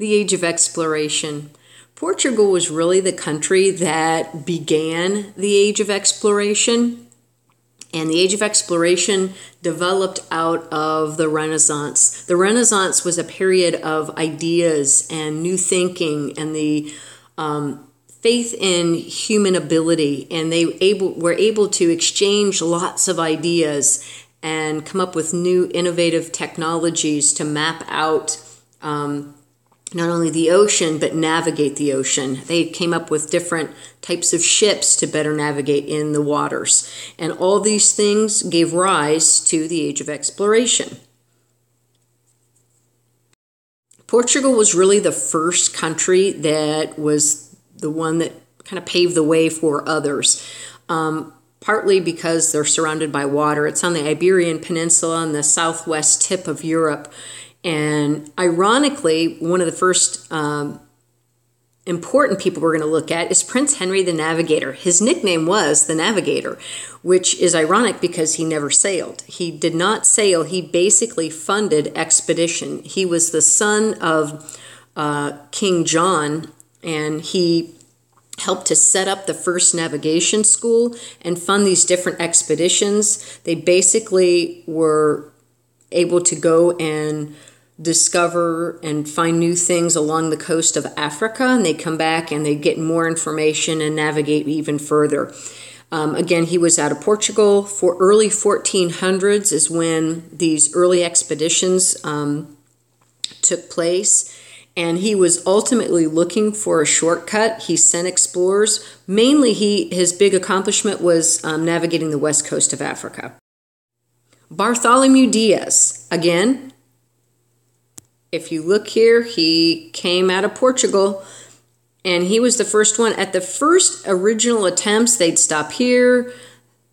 The Age of Exploration. Portugal was really the country that began the Age of Exploration, and the Age of Exploration developed out of the Renaissance. The Renaissance was a period of ideas and new thinking and the faith in human ability, and they were able to exchange lots of ideas and come up with new innovative technologies to map out not only the ocean, but navigate the ocean. They came up with different types of ships to better navigate in the waters. And all these things gave rise to the Age of Exploration. Portugal was really the first country that was the one that kind of paved the way for others. Partly because they're surrounded by water. It's on the Iberian Peninsula on the southwest tip of Europe. And ironically, one of the first important people we're going to look at is Prince Henry the Navigator. His nickname was the Navigator, which is ironic because he never sailed. He did not sail. He basically funded expedition. He was the son of King John, and he helped to set up the first navigation school and fund these different expeditions. They basically were able to go and discover and find new things along the coast of Africa, and they come back and they get more information and navigate even further. Again, he was out of Portugal. For early 1400s is when these early expeditions took place, and he was ultimately looking for a shortcut. He sent explorers. Mainly, his big accomplishment was navigating the west coast of Africa. Bartholomew Diaz, again, if you look here, he came out of Portugal, and he was the first one. At the first original attempts, they'd stop here.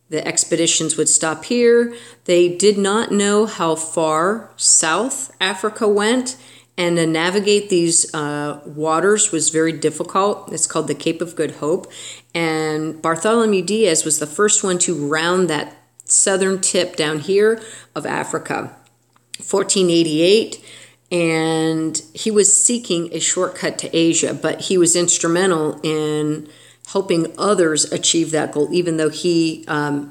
The expeditions would stop here. They did not know how far south Africa went, and to navigate these waters was very difficult. It's called the Cape of Good Hope, and Bartholomew Diaz was the first one to round that southern tip down here of Africa. 1488, and he was seeking a shortcut to Asia, but he was instrumental in helping others achieve that goal, even though he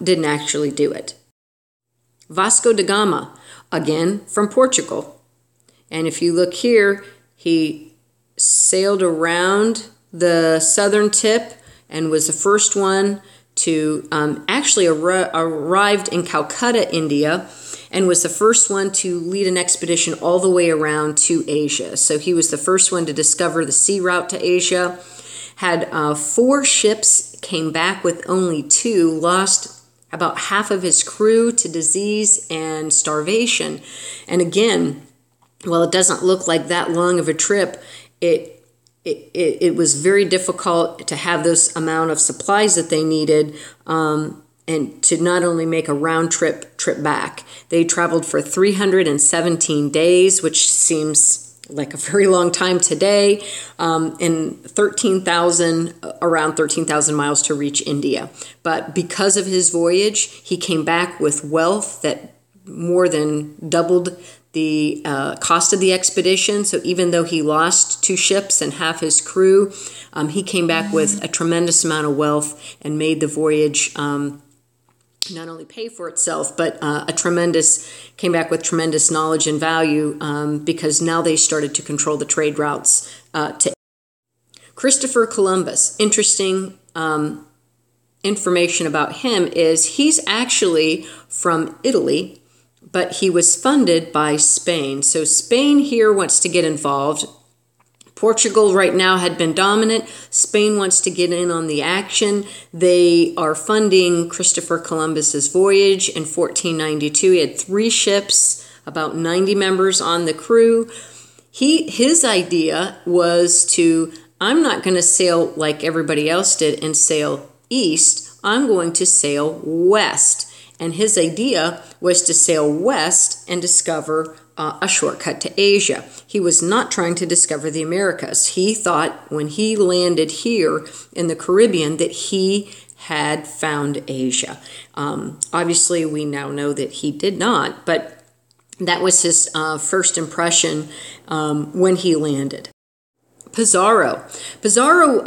didn't actually do it. Vasco da Gama, again from Portugal, and if you look here, he sailed around the southern tip and was the first one to actually arrived in Calcutta, India, and was the first one to lead an expedition all the way around to Asia. So he was the first one to discover the sea route to Asia. Had 4 ships, came back with only 2, lost about half of his crew to disease and starvation. And again, while it doesn't look like that long of a trip, it was very difficult to have those amount of supplies that they needed, and to not only make a round trip back. They traveled for 317 days, which seems like a very long time today, and around 13,000 miles to reach India. But because of his voyage, he came back with wealth that more than doubled the cost of the expedition. So even though he lost 2 ships and half his crew, he came back with a tremendous amount of wealth and made the voyage not only pay for itself, but came back with tremendous knowledge and value because now they started to control the trade routes to Christopher Columbus. Interesting information about him is he's actually from Italy, but he was funded by Spain. So Spain here wants to get involved. Portugal right now had been dominant. Spain wants to get in on the action. They are funding Christopher Columbus's voyage in 1492. He had 3 ships, about 90 members on the crew. His idea was I'm not going to sail like everybody else did and sail east. I'm going to sail west. And his idea was to sail west and discover a shortcut to Asia. He was not trying to discover the Americas. He thought when he landed here in the Caribbean that he had found Asia. Obviously, we now know that he did not, but that was his first impression when he landed. Pizarro. Pizarro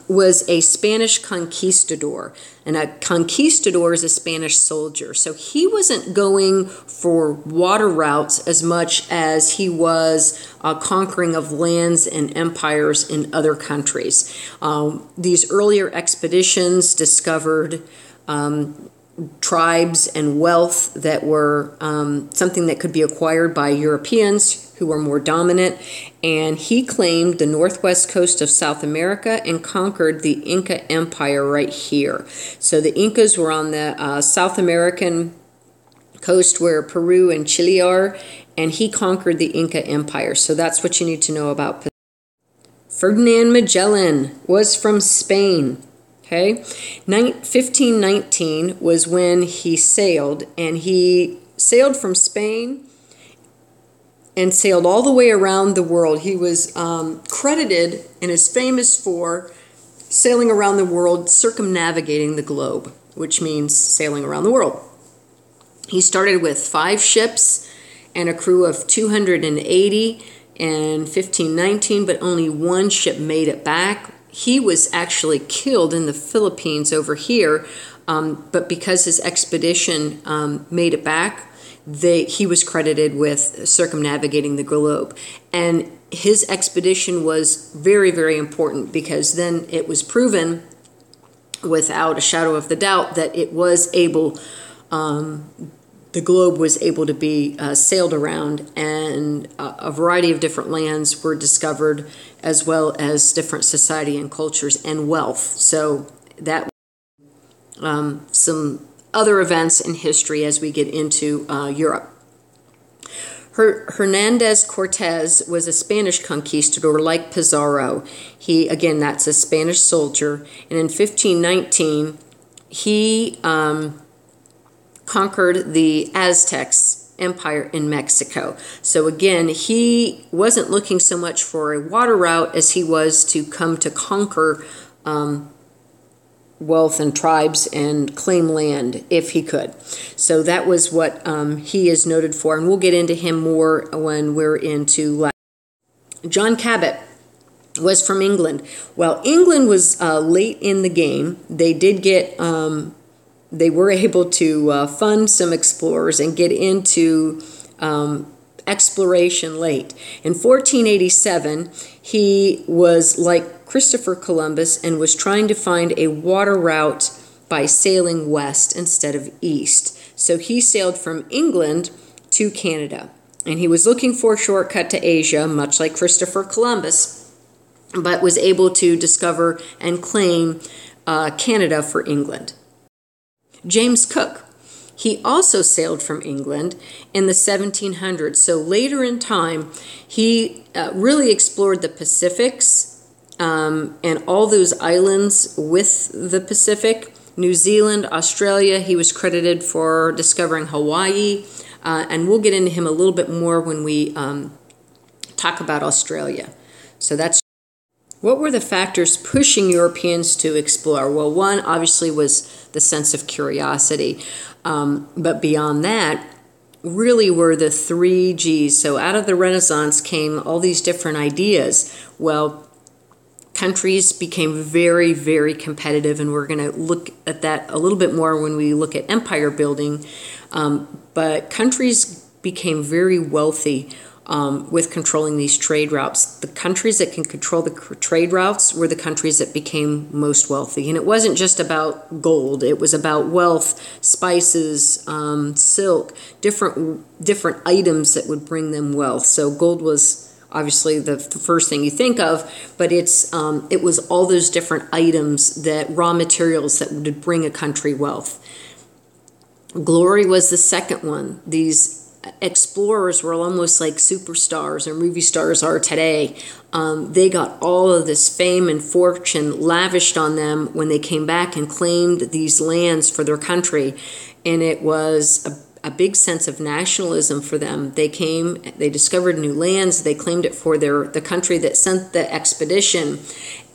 was a Spanish conquistador, and a conquistador is a Spanish soldier. So he wasn't going for water routes as much as he was conquering of lands and empires in other countries. These earlier expeditions discovered tribes and wealth that were something that could be acquired by Europeans who were more dominant, and he claimed the northwest coast of South America and conquered the Inca Empire right here. So the Incas were on the South American coast where Peru and Chile are, and he conquered the Inca Empire. So that's what you need to know about. Ferdinand Magellan was from Spain. Okay, 1519 was when he sailed, and he sailed from Spain and sailed all the way around the world. He was credited and is famous for sailing around the world, circumnavigating the globe, which means sailing around the world. He started with 5 ships and a crew of 280 in 1519, but only 1 ship made it back. He was actually killed in the Philippines over here, but because his expedition made it back, he was credited with circumnavigating the globe. And his expedition was very, very important, because then it was proven without a shadow of the doubt that it was able, the globe was able to be sailed around, and a variety of different lands were discovered, as well as different society and cultures and wealth. So that some other events in history as we get into Europe. Hernandez Cortez was a Spanish conquistador like Pizarro. Again, that's a Spanish soldier. And in 1519, he conquered the Aztecs Empire in Mexico. So again, he wasn't looking so much for a water route as he was to come to conquer wealth and tribes and claim land if he could. So that was what he is noted for, and we'll get into him more when we're into Latin. John Cabot was from England. Well, England was late in the game. They did get, they were able to fund some explorers and get into exploration late. In 1487, he was like Christopher Columbus and was trying to find a water route by sailing west instead of east. So he sailed from England to Canada, and he was looking for a shortcut to Asia, much like Christopher Columbus, but was able to discover and claim Canada for England. James Cook, he also sailed from England in the 1700s. So later in time, he really explored the Pacifics and all those islands with the Pacific. New Zealand, Australia, he was credited for discovering Hawaii, and we'll get into him a little bit more when we talk about Australia. So that's what were the factors pushing Europeans to explore? Well, one obviously was the sense of curiosity, but beyond that really were the 3 G's. So out of the Renaissance came all these different ideas. Well, countries became very, very competitive, and we're going to look at that a little bit more when we look at empire building. But countries became very wealthy with controlling these trade routes. The countries that can control the trade routes were the countries that became most wealthy. And it wasn't just about gold. It was about wealth, spices, silk, different items that would bring them wealth. So gold was obviously the first thing you think of, but it was all those different items, that raw materials that would bring a country wealth. Glory was the second one. These explorers were almost like superstars or movie stars are today. They got all of this fame and fortune lavished on them when they came back and claimed these lands for their country, and it was a big sense of nationalism for them. They came, they discovered new lands, they claimed it for the country that sent the expedition,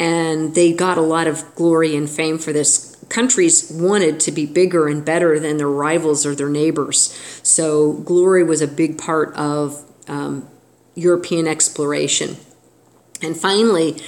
and they got a lot of glory and fame for this. Countries wanted to be bigger and better than their rivals or their neighbors. So glory was a big part of European exploration. And finally,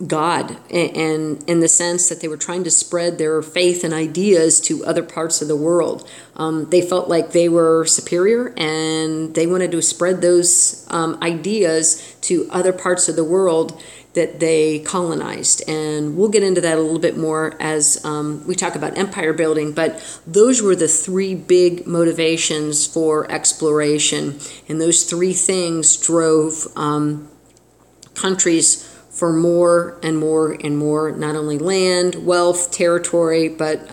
God, and in the sense that they were trying to spread their faith and ideas to other parts of the world. They felt like they were superior, and they wanted to spread those ideas to other parts of the world that they colonized. And we'll get into that a little bit more as we talk about empire building, but those were the three big motivations for exploration, and those three things drove countries for more and more and more, not only land, wealth, territory, but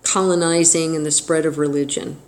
colonizing and the spread of religion.